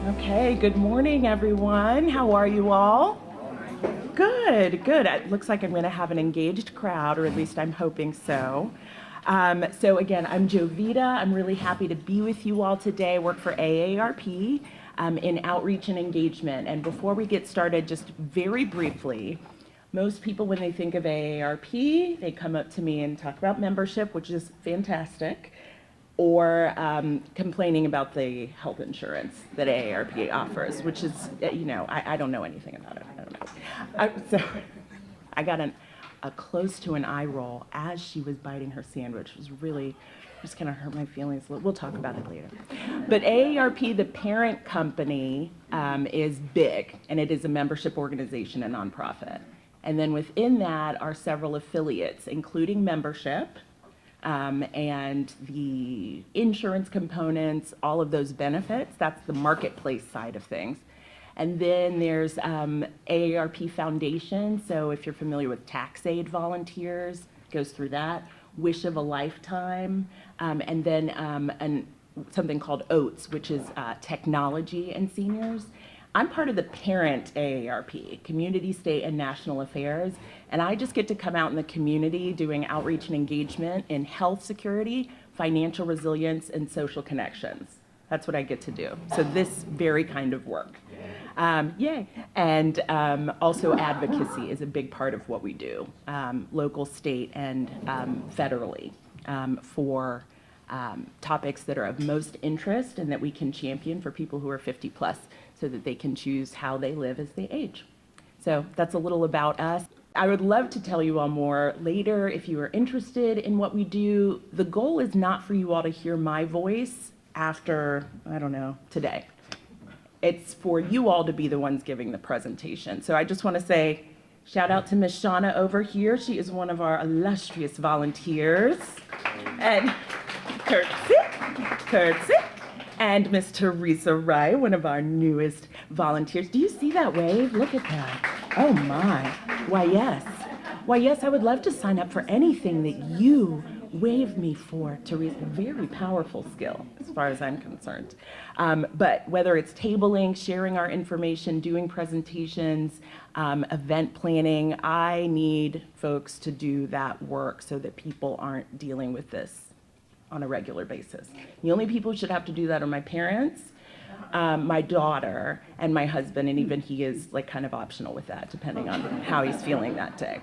Okay, good morning, everyone. How are you all? Good, good. It looks like I'm going to have an engaged crowd, or at least I'm hoping so. So again, I'm Jovita. I'm really happy to be with you all today. I work for AARP in outreach and engagement. And before we get started, just very briefly, most people, when they think of AARP, they come up to me and talk about membership, which is fantastic, or complaining about the health insurance that AARP offers, which is, I don't know anything about it. I don't know. So I got a close to an eye roll as she was biting her sandwich. It was really just kind of hurt my feelings. We'll talk about it later. But AARP, the parent company, is big, and it is a membership organization, a nonprofit. And then within that are several affiliates, including membership, and the insurance components, all of those benefits. That's the marketplace side of things. And then there's AARP Foundation. So if you're familiar with tax aid volunteers, goes through that. Wish of a Lifetime, and then something called OATS, which is technology and seniors. I'm part of the parent AARP, Community, State, and National Affairs, and I just get to come out in the community doing outreach and engagement in health security, financial resilience, and social connections. That's what I get to do. So this very kind of work. Yay. And also advocacy is a big part of what we do, local, state, and federally, for topics that are of most interest and that we can champion for people who are 50 plus so that they can choose how they live as they age. So that's a little about us. I would love to tell you all more later if you are interested in what we do. The goal is not for you all to hear my voice after, I don't know, today. It's for you all to be the ones giving the presentation. So I just want to say, shout out to Miss Shauna over here. She is one of our illustrious volunteers. And curtsy, curtsy. And Miss Teresa Wright, one of our newest volunteers. Do you see that wave? Look at that. Oh my. Why, yes. Why, yes, I would love to sign up for anything that you wave me for, Teresa. Very powerful skill, as far as I'm concerned. But whether it's tabling, sharing our information, doing presentations, event planning, I need folks to do that work so that people aren't dealing with this on a regular basis. The only people who should have to do that are my parents, my daughter, and my husband, and even he is like kind of optional with that, depending on how he's feeling that day.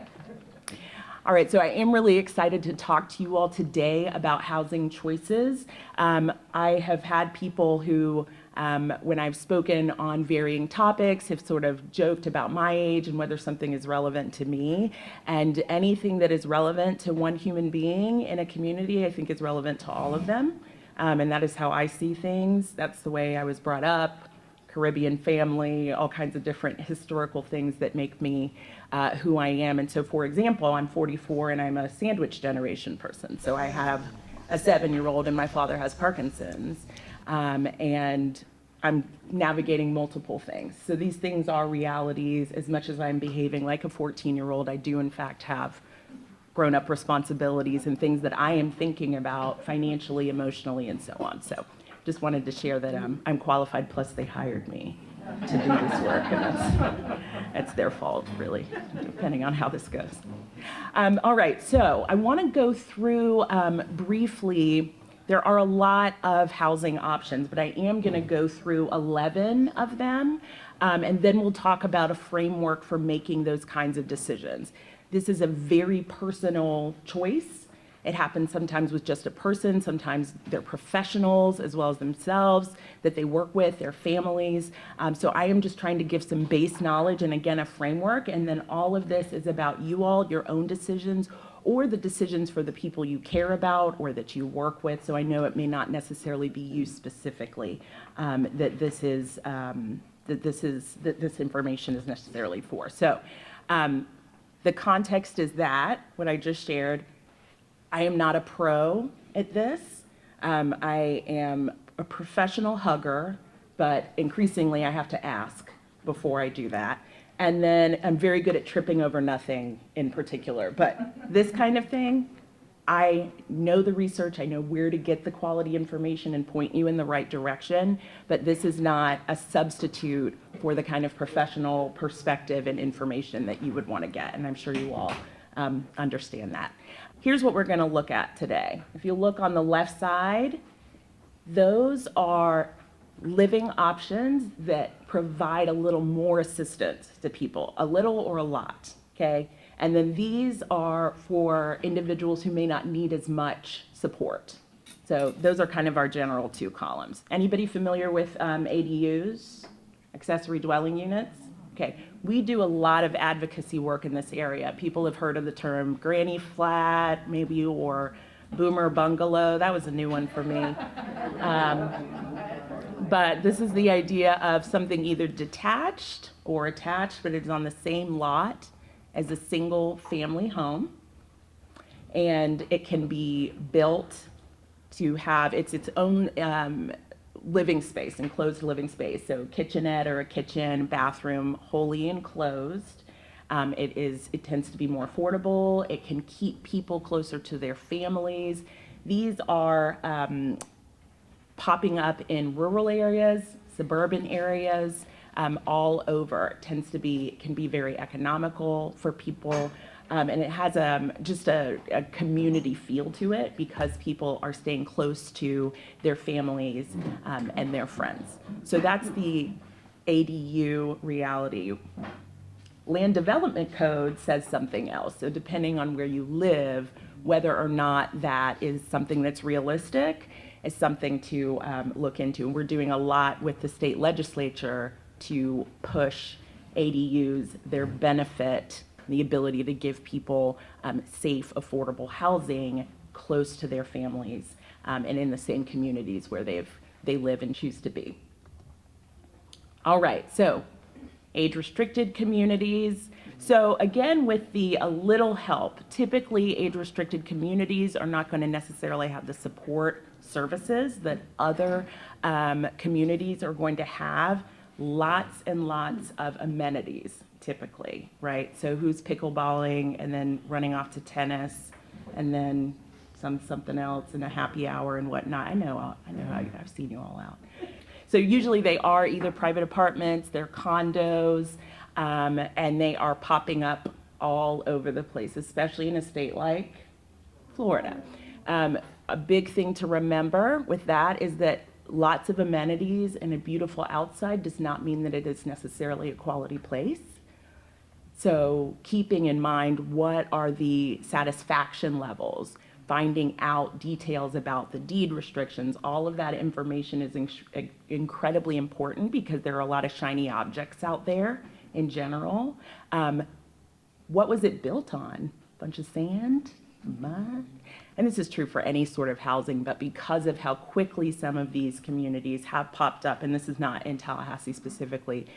All right, so I am really excited to talk to you all today about housing choices. I have had people who, when I've spoken on varying topics, have sort of joked about my age and whether something is relevant to me. And anything that is relevant to one human being in a community, I think is relevant to all of them. And that is how I see things. That's the way I was brought up. Caribbean family, all kinds of different historical things that make me who I am. And so, for example, I'm 44 and I'm a sandwich generation person. So I have a 7-year-old and my father has Parkinson's. And I'm navigating multiple things. So these things are realities. As much as I'm behaving like a 14-year-old, I do in fact have grown-up responsibilities and things that I am thinking about financially, emotionally, and so on. So just wanted to share that I'm qualified, plus they hired me to do this work, and that's their fault, really, depending on how this goes. All right, so I want to go through briefly. There are a lot of housing options, but I am going to go through 11 of them, and then we'll talk about a framework for making those kinds of decisions. This is a very personal choice. It happens sometimes with just a person, sometimes they're professionals as well as themselves that they work with, their families. So I am just trying to give some base knowledge and again, a framework. And then all of this is about you all, your own decisions, or the decisions for the people you care about or that you work with. So I know it may not necessarily be you specifically that this information is necessarily for. So the context is that what I just shared. I am not a pro at this. I am a professional hugger, but increasingly I have to ask before I do that. And then I'm very good at tripping over nothing in particular. But this kind of thing, I know the research, I know where to get the quality information and point you in the right direction, but this is not a substitute for the kind of professional perspective and information that you would want to get, and I'm sure you all understand that. Here's what we're going to look at today. If you look on the left side, those are living options that provide a little more assistance to people, a little or a lot, okay? And then these are for individuals who may not need as much support. So those are kind of our general two columns. Anybody familiar with ADUs, accessory dwelling units? Okay, we do a lot of advocacy work in this area. People have heard of the term granny flat, maybe, or boomer bungalow. That was a new one for me. But this is the idea of something either detached or attached, but it's on the same lot as a single family home. And it can be built to have its own living space, enclosed living space. So kitchenette or a kitchen, bathroom, wholly enclosed. It tends to be more affordable. It can keep people closer to their families. These are popping up in rural areas, suburban areas, all over. It can be very economical for people, and it has just a community feel to it because people are staying close to their families and their friends. So that's the ADU reality. Land Development Code says something else. So depending on where you live, whether or not that is something that's realistic is something to look into. And we're doing a lot with the state legislature to push ADUs, their benefit, the ability to give people safe, affordable housing close to their families and in the same communities where they live and choose to be. All right, so age-restricted communities. So again, with a little help, typically age-restricted communities are not going to necessarily have the support services that other communities are going to have. Lots and lots of amenities, typically, right? So who's pickleballing and then running off to tennis and then something else and a happy hour and whatnot. I know I've seen you all out. So usually they are either private apartments, they're condos, and they are popping up all over the place, especially in a state like Florida. A big thing to remember with that is that lots of amenities and a beautiful outside does not mean that it is necessarily a quality place. So keeping in mind what are the satisfaction levels, finding out details about the deed restrictions, all of that information is incredibly important because there are a lot of shiny objects out there in general. What was it built on? A bunch of sand, mud? And this is true for any sort of housing, but because of how quickly some of these communities have popped up, and this is not in Tallahassee specifically,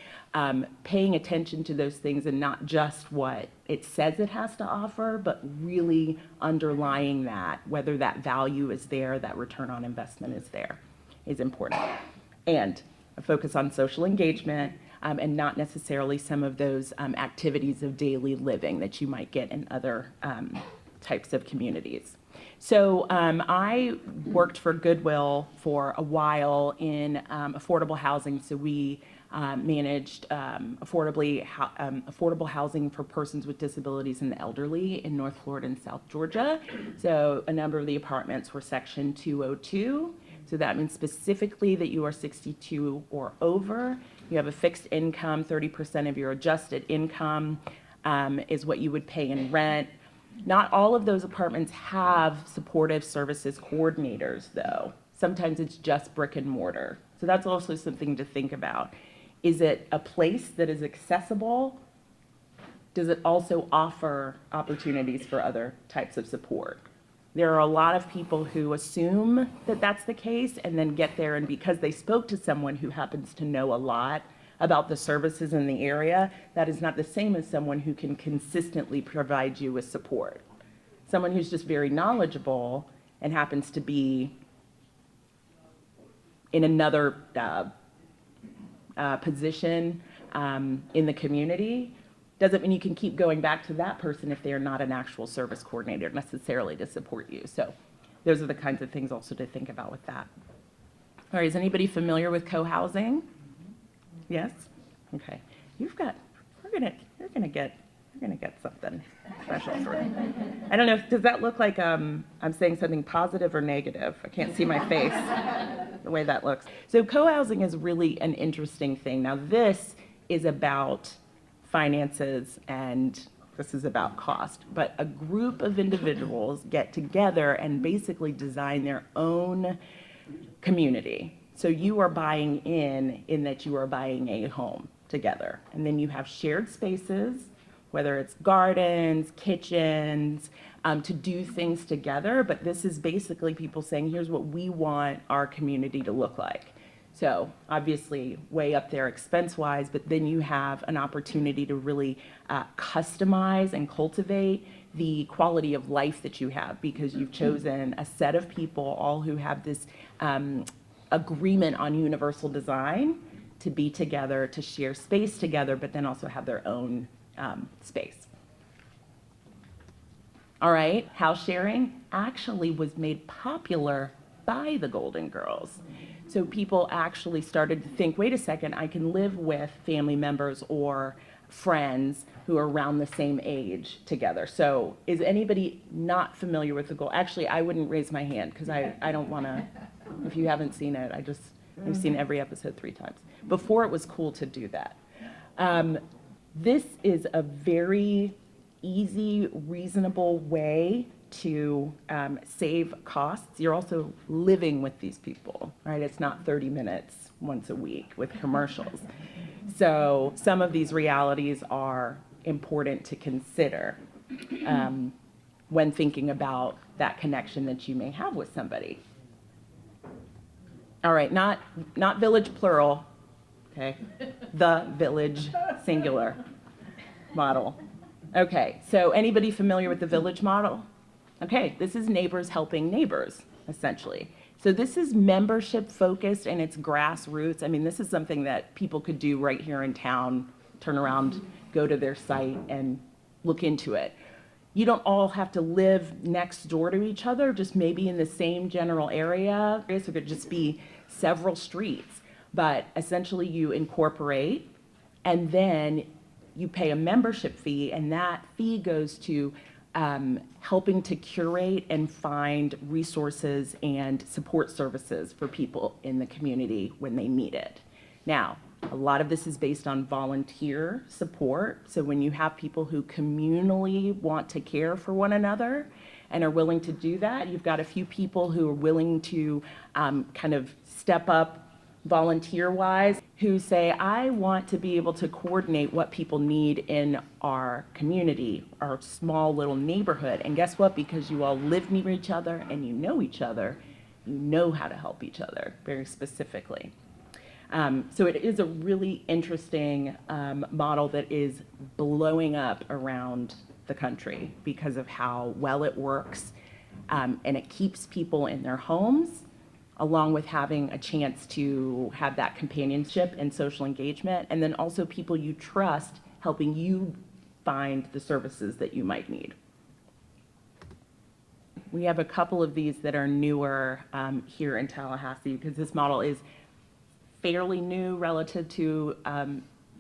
paying attention to those things and not just what it says it has to offer, but really underlying that, whether that value is there, that return on investment is there, is important. And a focus on social engagement and not necessarily some of those activities of daily living that you might get in other types of communities. So I worked for Goodwill for a while in affordable housing. So we managed affordable housing for persons with disabilities and the elderly in North Florida and South Georgia. So a number of the apartments were Section 202. So that means specifically that you are 62 or over. You have a fixed income, 30% of your adjusted income is what you would pay in rent. Not all of those apartments have supportive services coordinators, though. Sometimes it's just brick and mortar. So that's also something to think about. Is it a place that is accessible? Does it also offer opportunities for other types of support? There are a lot of people who assume that that's the case and then get there, and because they spoke to someone who happens to know a lot about the services in the area, that is not the same as someone who can consistently provide you with support. Someone who's just very knowledgeable and happens to be in another position in the community doesn't mean you can keep going back to that person if they are not an actual service coordinator necessarily to support you. So those are the kinds of things also to think about with that. All right, is anybody familiar with co-housing? Yes? Okay. You're gonna get something special for you. I don't know, does that look like I'm saying something positive or negative? I can't see my face, the way that looks. So co-housing is really an interesting thing. Now this is about finances and this is about cost, but a group of individuals get together and basically design their own community. So you are buying in that you are buying a home together. And then you have shared spaces, whether it's gardens, kitchens, to do things together. But this is basically people saying, here's what we want our community to look like. So obviously way up there expense-wise, but then you have an opportunity to really customize and cultivate the quality of life that you have because you've chosen a set of people, all who have this agreement on universal design to be together, to share space together, but then also have their own space. All right, house sharing actually was made popular by the Golden Girls. So people actually started to think, wait a second, I can live with family members or friends who are around the same age together. So is anybody not familiar with the goal? Actually, I wouldn't raise my hand because I don't want to, if you haven't seen it, I've seen every episode 3 times. Before it was cool to do that. This is a very easy, reasonable way to save costs. You're also living with these people, right? It's not 30 minutes once a week with commercials. So some of these realities are important to consider when thinking about that connection that you may have with somebody. All right, not village plural, okay? The village singular model. Okay, so anybody familiar with the village model? Okay, this is neighbors helping neighbors, essentially. So this is membership focused and it's grassroots. I mean, this is something that people could do right here in town, turn around, go to their site and look into it. You don't all have to live next door to each other, just maybe in the same general area. So it could just be several streets, but essentially you incorporate and then you pay a membership fee and that fee goes to helping to curate and find resources and support services for people in the community when they need it. Now, a lot of this is based on volunteer support. So when you have people who communally want to care for one another and are willing to do that, you've got a few people who are willing to kind of step up volunteer-wise, who say, I want to be able to coordinate what people need in our community, our small little neighborhood. And guess what? Because you all live near each other and you know how to help each other very specifically. So it is a really interesting model that is blowing up around the country because of how well it works. And it keeps people in their homes, along with having a chance to have that companionship and social engagement, and then also people you trust helping you find the services that you might need. We have a couple of these that are newer here in Tallahassee because this model is fairly new relative to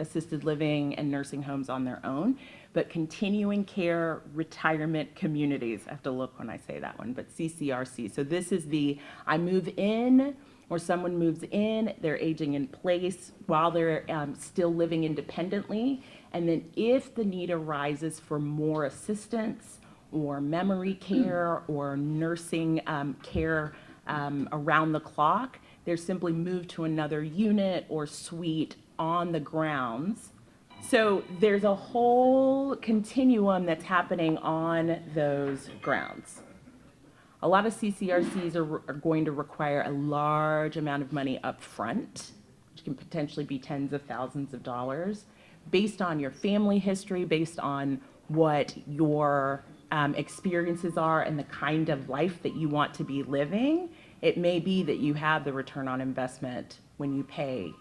assisted living and nursing homes on their own, but continuing care retirement communities. I have to look when I say that one, but CCRC. So this is the, I move in, or someone moves in, they're aging in place while they're still living independently. And then if the need arises for more assistance or memory care or nursing care around the clock, they're simply moved to another unit or suite on the grounds. So there's a whole continuum that's happening on those grounds. A lot of CCRCs are going to require a large amount of money up front, which can potentially be tens of thousands of dollars, based on your family history, based on what your experiences are and the kind of life that you want to be living. It may be that you have the return on investment when you pay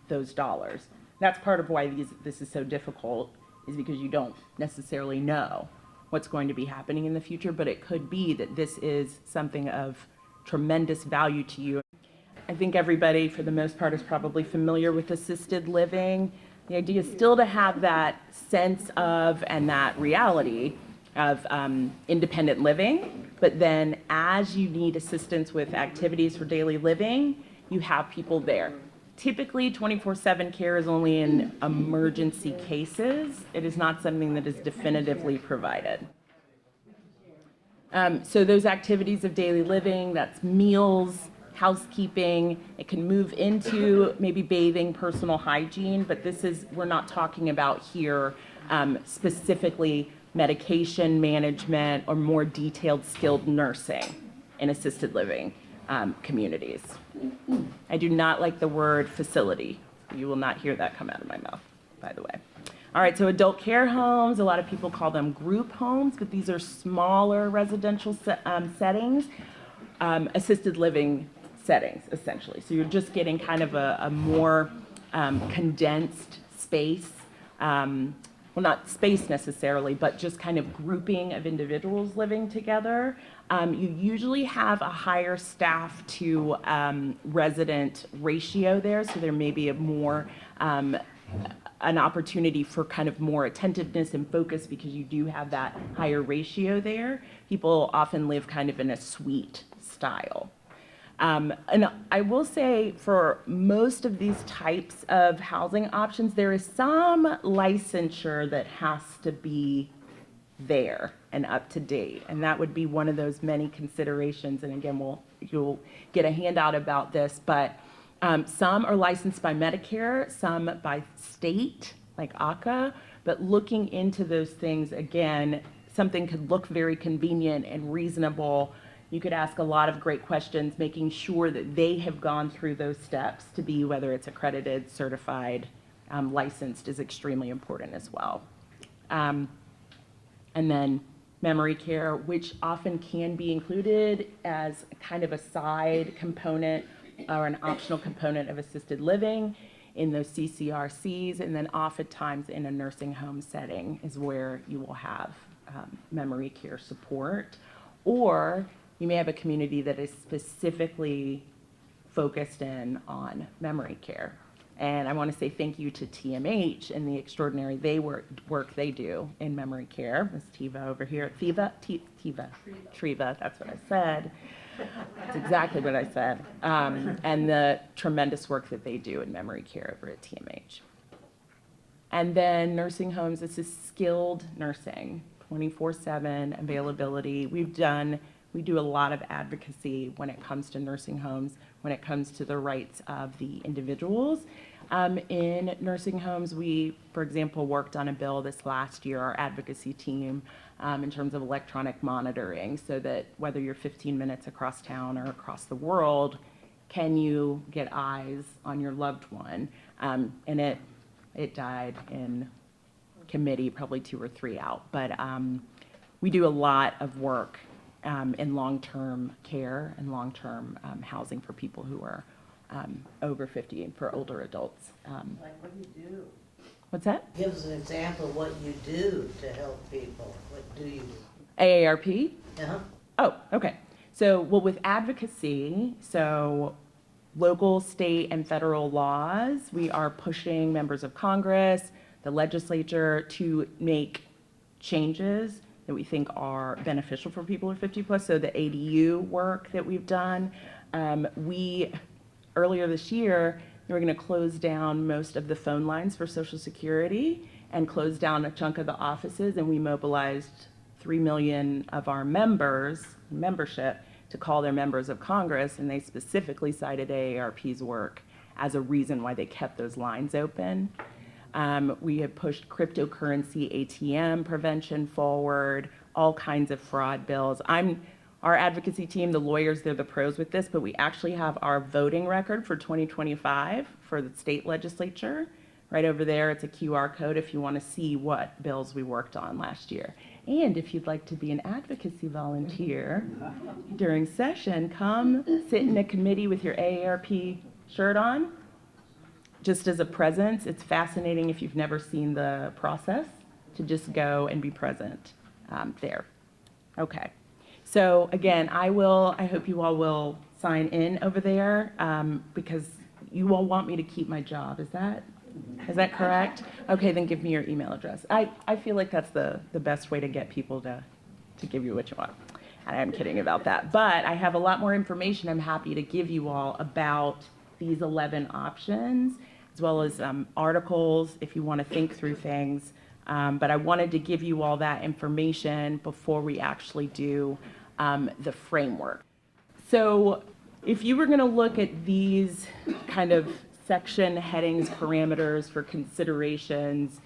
those dollars. That's part of why this is so difficult is because you don't necessarily know what's going to be happening in the future, but it could be that this is something of tremendous value to you. I think everybody, for the most part, is probably familiar with assisted living. The idea is still to have that sense of and that reality of independent living, but then as you need assistance with activities for daily living, you have people there. Typically, 24/7 care is only in emergency cases. It is not something that is definitively provided. So those activities of daily living, that's meals, housekeeping, it can move into maybe bathing, personal hygiene, but we're not talking about here specifically medication management or more detailed skilled nursing in assisted living communities. I do not like the word facility. You will not hear that come out of my mouth, by the way. All right, so adult care homes, a lot of people call them group homes, but these are smaller residential settings, assisted living settings, essentially. So you're just getting kind of a more condensed space. Well, not space necessarily, but just kind of grouping of individuals living together. You usually have a higher staff to resident ratio there, so there may be a more an opportunity for kind of more attentiveness and focus because you do have that higher ratio there. People often live kind of in a suite style. And I will say for most of these types of housing options, there is some licensure that has to be there and up to date. And that would be one of those many considerations. And again, you'll get a handout about this, but some are licensed by Medicare, some by state, like ACA, but looking into those things, again, something could look very convenient and reasonable. You could ask a lot of great questions, making sure that they have gone through those steps to be, whether it's accredited, certified, licensed, is extremely important as well. And then memory care, which often can be included as kind of a side component or an optional component of assisted living in those CCRCs, and then oftentimes in a nursing home setting is where you will have memory care support. Or you may have a community that is specifically focused in on memory care. And I want to say thank you to TMH and the extraordinary work they do in memory care. Ms. Tiva over here. Treva, that's what I said. That's exactly what I said. And the tremendous work that they do in memory care over at TMH. And then nursing homes, this is skilled nursing, 24/7 availability. We do a lot of advocacy when it comes to nursing homes, when it comes to the rights of the individuals. In nursing homes, we, for example, worked on a bill this last year, our advocacy team, in terms of electronic monitoring, so that whether you're 15 minutes across town or across the world, can you get eyes on your loved one? And it died in committee, probably 2 or 3 out. But we do a lot of work in long-term care and long-term housing for people who are over 50 and for older adults. Like what do you do? What's that? Give us an example of what you do to help people. What do you do? AARP? Uh-huh. Oh, okay. So, well, with advocacy, so local, state, and federal laws, we are pushing members of Congress, the legislature, to make changes that we think are beneficial for people who are 50 plus. So the ADU work that we've done, earlier this year, we're going to close down most of the phone lines for Social Security and close down a chunk of the offices, and we mobilized 3 million of our membership to call their members of Congress, and they specifically cited AARP's work as a reason why they kept those lines open. We have pushed cryptocurrency ATM prevention forward, all kinds of fraud bills. Our advocacy team, the lawyers, they're the pros with this, but we actually have our voting record for 2025 for the state legislature. Right over there, it's a QR code if you want to see what bills we worked on last year. And if you'd like to be an advocacy volunteer during session, come sit in a committee with your AARP shirt on, just as a presence. It's fascinating if you've never seen the process. to just go and be present there. Okay. So again, I hope you all will sign in over there because you all want me to keep my job. Is that correct? Okay, then give me your email address. I feel like that's the best way to get people to give you what you want. And I'm kidding about that. But I have a lot more information I'm happy to give you all about these 11 options, as well as articles if you want to think through things. But I wanted to give you all that information before we actually do the framework. So if you were going to look at these kind of section headings, parameters for considerations,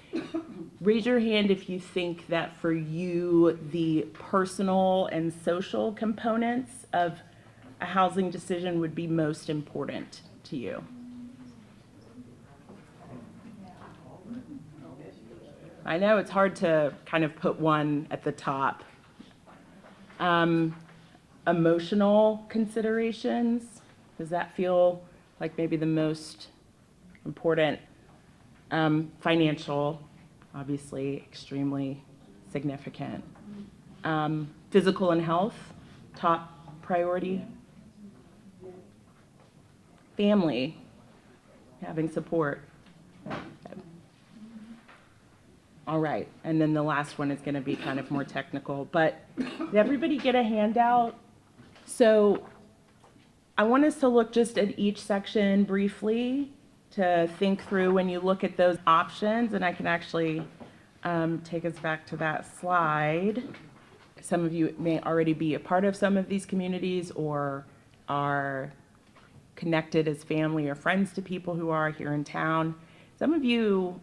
raise your hand if you think that for you the personal and social components of a housing decision would be most important to you. I know it's hard to kind of put one at the top. Emotional considerations, does that feel like maybe the most important? Financial, obviously extremely significant. Physical and health, top priority. Family, having support. Okay. All right, and then the last one is going to be kind of more technical, but did everybody get a handout? So I want us to look just at each section briefly to think through when you look at those options, and I can actually take us back to that slide. Some of you may already be a part of some of these communities or are connected as family or friends to people who are here in town. Some of you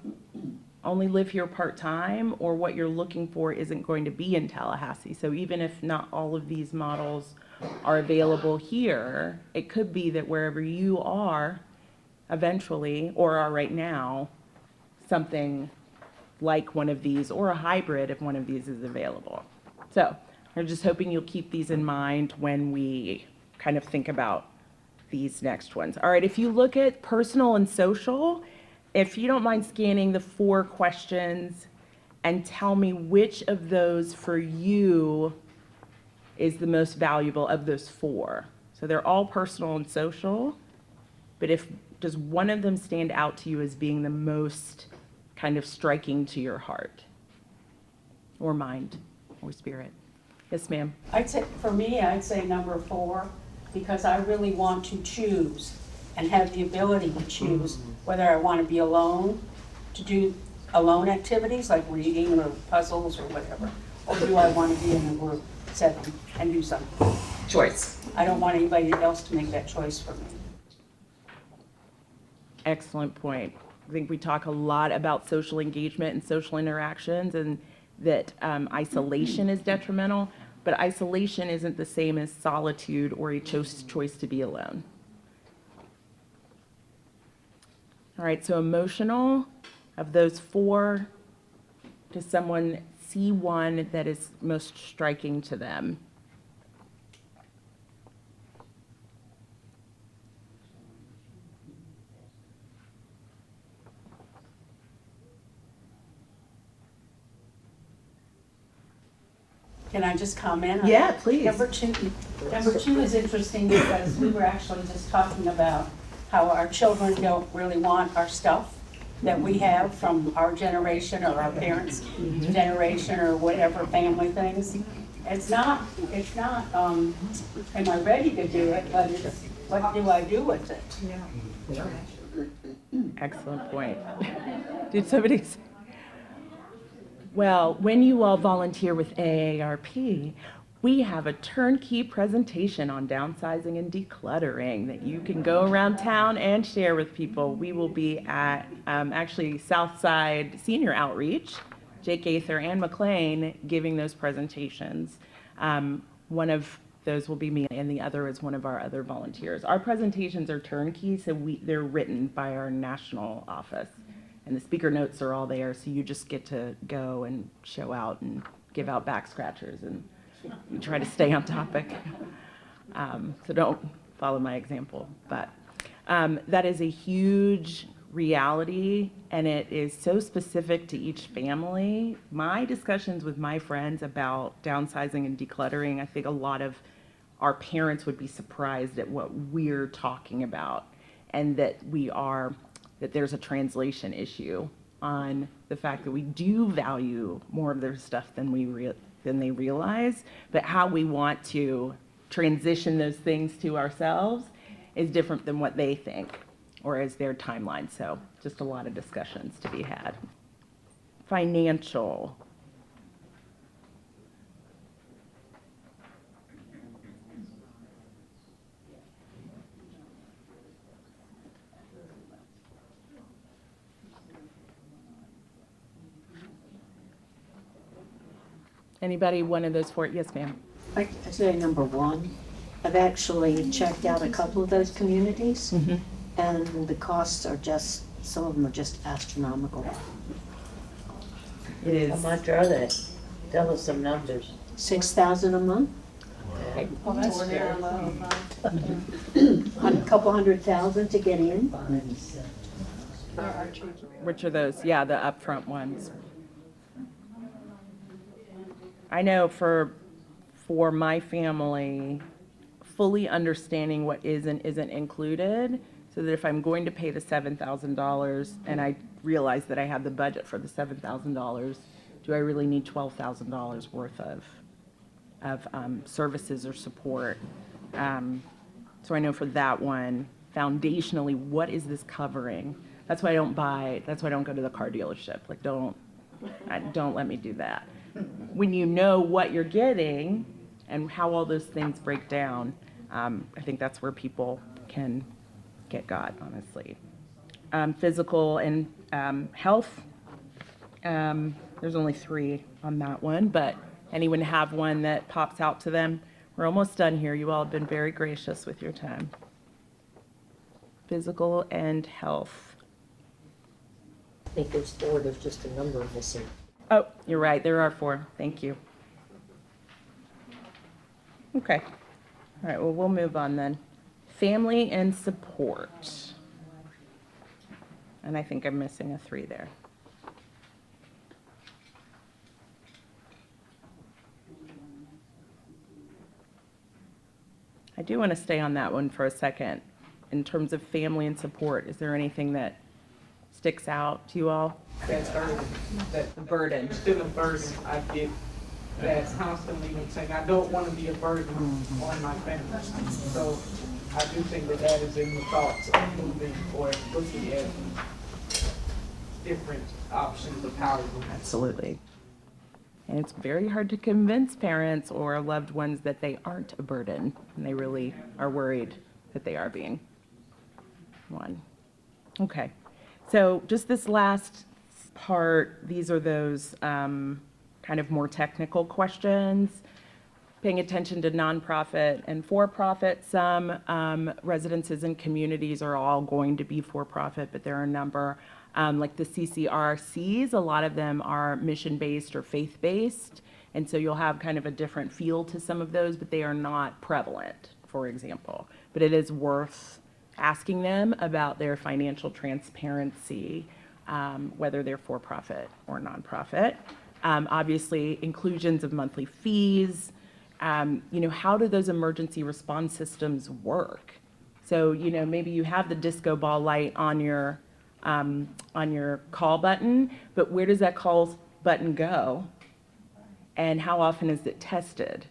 only live here part-time, or what you're looking for isn't going to be in Tallahassee. So even if not all of these models are available here, it could be that wherever you are eventually, or are right now, something like one of these or a hybrid if one of these is available. So we're just hoping you'll keep these in mind when we kind of think about these next ones. All right, if you look at personal and social, if you don't mind scanning the 4 questions and tell me which of those for you is the most valuable of those 4. So they're all personal and social, but does one of them stand out to you as being the most kind of striking to your heart or mind or spirit? Yes, ma'am. I'd say number 4, because I really want to choose and have the ability to choose whether I want to be alone, to do alone activities like reading or puzzles or whatever, or do I want to be in a group setting and do something. Choice. I don't want anybody else to make that choice for me. Excellent point. I think we talk a lot about social engagement and social interactions, and that isolation is detrimental, but isolation isn't the same as solitude or a choice to be alone. All right, so emotional, of those 4, does someone see one that is most striking to them? Can I just comment on Yeah, that? please. Number two is interesting because we were actually just talking about how our children don't really want our stuff that we have from our generation or our parents' generation or whatever family things. It's not, am I ready to do it, but it's, what do I do with it? Excellent point. Did somebody say? Well, when you all volunteer with AARP, we have a turnkey presentation on downsizing and decluttering that you can go around town and share with people. We will be at actually Southside Senior Outreach, Jake Gaither and McLean giving those presentations. One of those will be me, and the other is one of our other volunteers. Our presentations are turnkey, so they're written by our national office. And the speaker notes are all there, so you just get to go and show out and give out back scratchers, and you try to stay on topic. So don't follow my example. But that is a huge reality, and it is so specific to each family. My discussions with my friends about downsizing and decluttering, I think a lot of our parents would be surprised at what we're talking about, and that there's a translation issue on the fact that we do value more of their stuff than they realize, but how we want to transition those things to ourselves is different than what they think or is their timeline. So just a lot of discussions to be had. Financial. Anybody, one of those four? Yes, ma'am. I'd say number one. I've actually checked out a couple of those communities, and the costs are just, some of them are just astronomical. It is. How much are they? Tell us some numbers. 6,000 a month, Well, that's very low. a couple 100,000 to get in. Which are those? Yeah, the upfront ones. I know for my family, fully understanding what is and isn't included, so that if I'm going to pay the $7,000 and I realize that I have the budget for the $7,000, do I really need $12,000 worth of services or support? So I know for that one, foundationally, what is this covering? That's why I don't go to the car dealership. Like, don't let me do that. When you know what you're getting and how all those things break down, I think that's where people can get God, honestly. Physical and health, there's only 3 on that one, but anyone have one that pops out to them? We're almost done here. You all have been very gracious with your time. Physical and health. I think there's 4, there's just a number missing. Oh, you're right, there are 4. Thank you. Okay. All right, well, we'll move on then. Family and support. And I think I'm missing a 3 there. I do want to stay on that one for a second. In terms of family and support, is there anything that sticks out to you all? That burden, The burden. still a burden I get that's constantly saying, I don't want to be a burden on my family. So I do think that is in the thoughts of moving or looking at different options of housing. Absolutely. And it's very hard to convince parents or loved ones that they aren't a burden, and they really are worried that they are being one. Okay. So just this last part, these are those kind of more technical questions. Paying attention to nonprofit and for-profit. Some residences and communities are all going to be for-profit, but there are a number, like the CCRCs, a lot of them are mission-based or faith-based, and so you'll have kind of a different feel to some of those, but they are not prevalent, for example. But it is worth asking them about their financial transparency, whether they're for-profit or nonprofit. Obviously, inclusions of monthly fees. How do those emergency response systems work? So, maybe you have the disco ball light on your call button, but where does that call button go? And how often is it tested?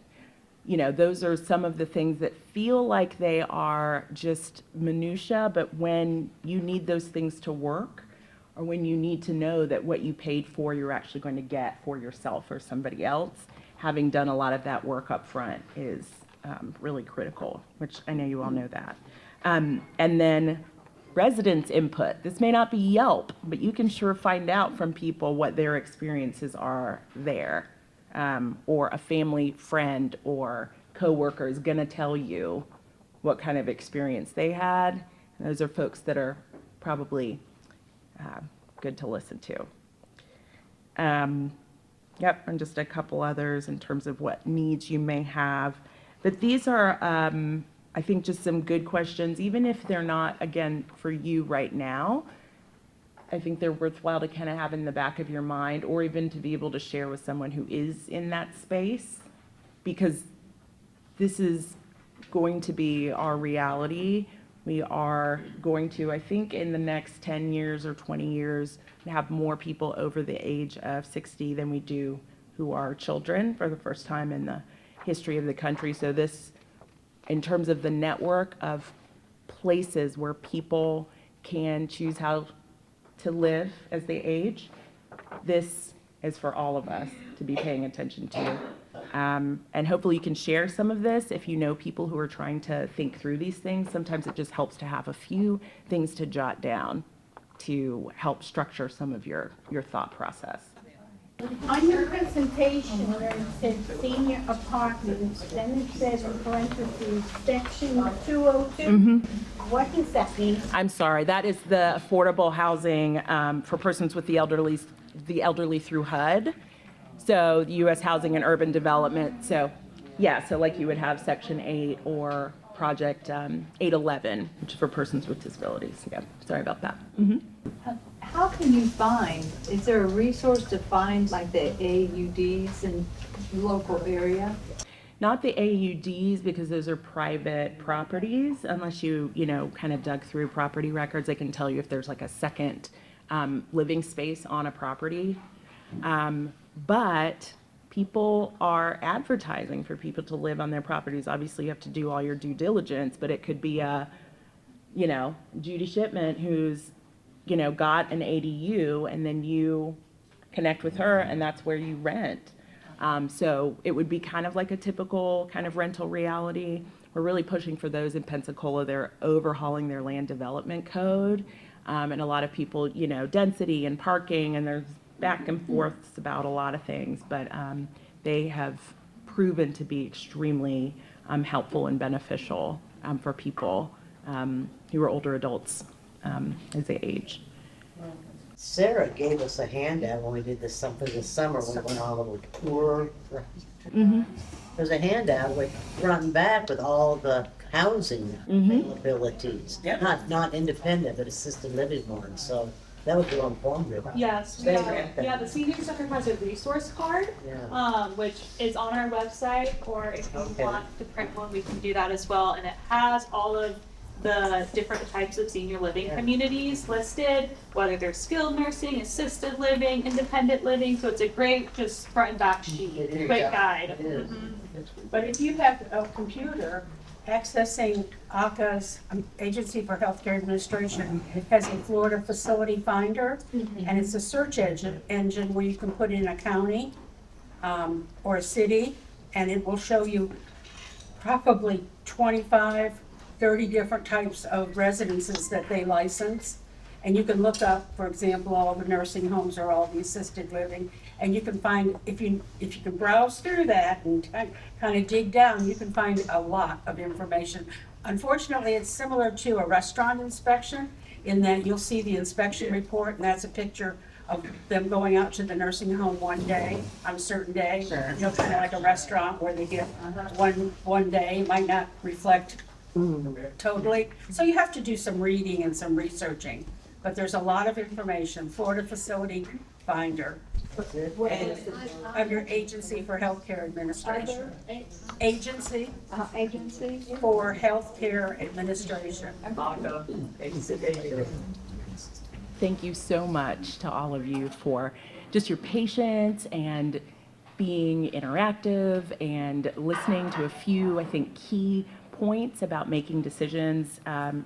Those are some of the things that feel like they are just minutia, but when you need those things to work, or when you need to know that what you paid for, you're actually going to get for yourself or somebody else, having done a lot of that work up front is really critical, which I know you all know that. And then residents' input. This may not be Yelp, but you can sure find out from people what their experiences are there. Or a family friend or coworker is going to tell you what kind of experience they had. And those are folks that are probably good to listen to. Yep, and just a couple others in terms of what needs you may have. But these are, I think, just some good questions, even if they're not, again, for you right now. I think they're worthwhile to kind of have in the back of your mind, or even to be able to share with someone who is in that space, because this is going to be our reality. We are going to, I think, in the next 10 years or 20 years, have more people over the age of 60 than we do who are children for the first time in the history of the country. So this, in terms of the network of places where people can choose how to live as they age, this is for all of us to be paying attention to. And hopefully you can share some of this if you know people who are trying to think through these things. Sometimes it just helps to have a few things to jot down to help structure some of your thought process. On your presentation, where it said senior apartments, then it says in parentheses, section 202. What does that mean? I'm sorry, that is the affordable housing for persons with the elderly through HUD. So the U.S. Housing and Urban Development. So yeah, so like you would have Section 8 or Project 811, which is for persons with disabilities. Yeah, sorry about that. How can you find, is there a resource to find like the AUDs in local area? Not the AUDs, because those are private properties, unless you kind of dug through property records. They can tell you if there's like a second living space on a property. But people are advertising for people to live on their properties. Obviously, you have to do all your due diligence, but it could be a, Judy Shipment who's, got an ADU, and then you connect with her, and that's where you rent. So it would be kind of like a typical kind of rental reality. We're really pushing for those in Pensacola. They're overhauling their land development code. And a lot of people, density and parking, and there's back and forths about a lot of things, but they have proven to be extremely helpful and beneficial for people who are older adults as they age. Sarah gave us a handout when we did something this summer, when we went on a little tour. There's a handout with front and back with all the housing availabilities. Not independent, but assisted living ones, so that was real informative. Yes, the Senior Center has a resource card, which is on our website, or if you want to print one, we can do that as well. And it has all of the different types of senior living communities listed, whether they're skilled nursing, assisted living, independent living. So it's a great just front and back sheet, great guide. But if you have a computer, accessing ACA's Agency for Healthcare Administration has a Florida Facility Finder, and it's a search engine where you can put in a county or a city, and it will show you probably 25, 30 different types of residences that they license. And you can look up, for example, all the nursing homes or all the assisted living, and you can find, if you can browse through that and kind of dig down, you can find a lot of information. Unfortunately, it's similar to a restaurant inspection in that you'll see the inspection report, and that's a picture of them going out to the nursing home one day, on a certain day. Sure. Kind of like a restaurant where they get one day, it might not reflect totally. So you have to do some reading and some researching. But there's a lot of information. Florida Facility Finder, and under Agency for Healthcare Administration. Agency for Healthcare Administration. Thank you so much to all of you for just your patience and being interactive and listening to a few, I think, key points about making decisions,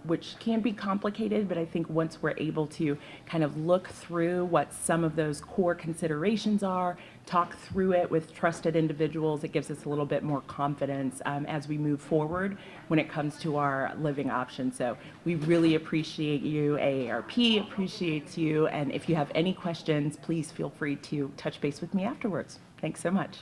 which can be complicated, but I think once we're able to kind of look through what some of those core considerations are, talk through it with trusted individuals, it gives us a little bit more confidence as we move forward when it comes to our living options. So we really appreciate you. AARP appreciates you. And if you have any questions, please feel free to touch base with me afterwards. Thanks so much.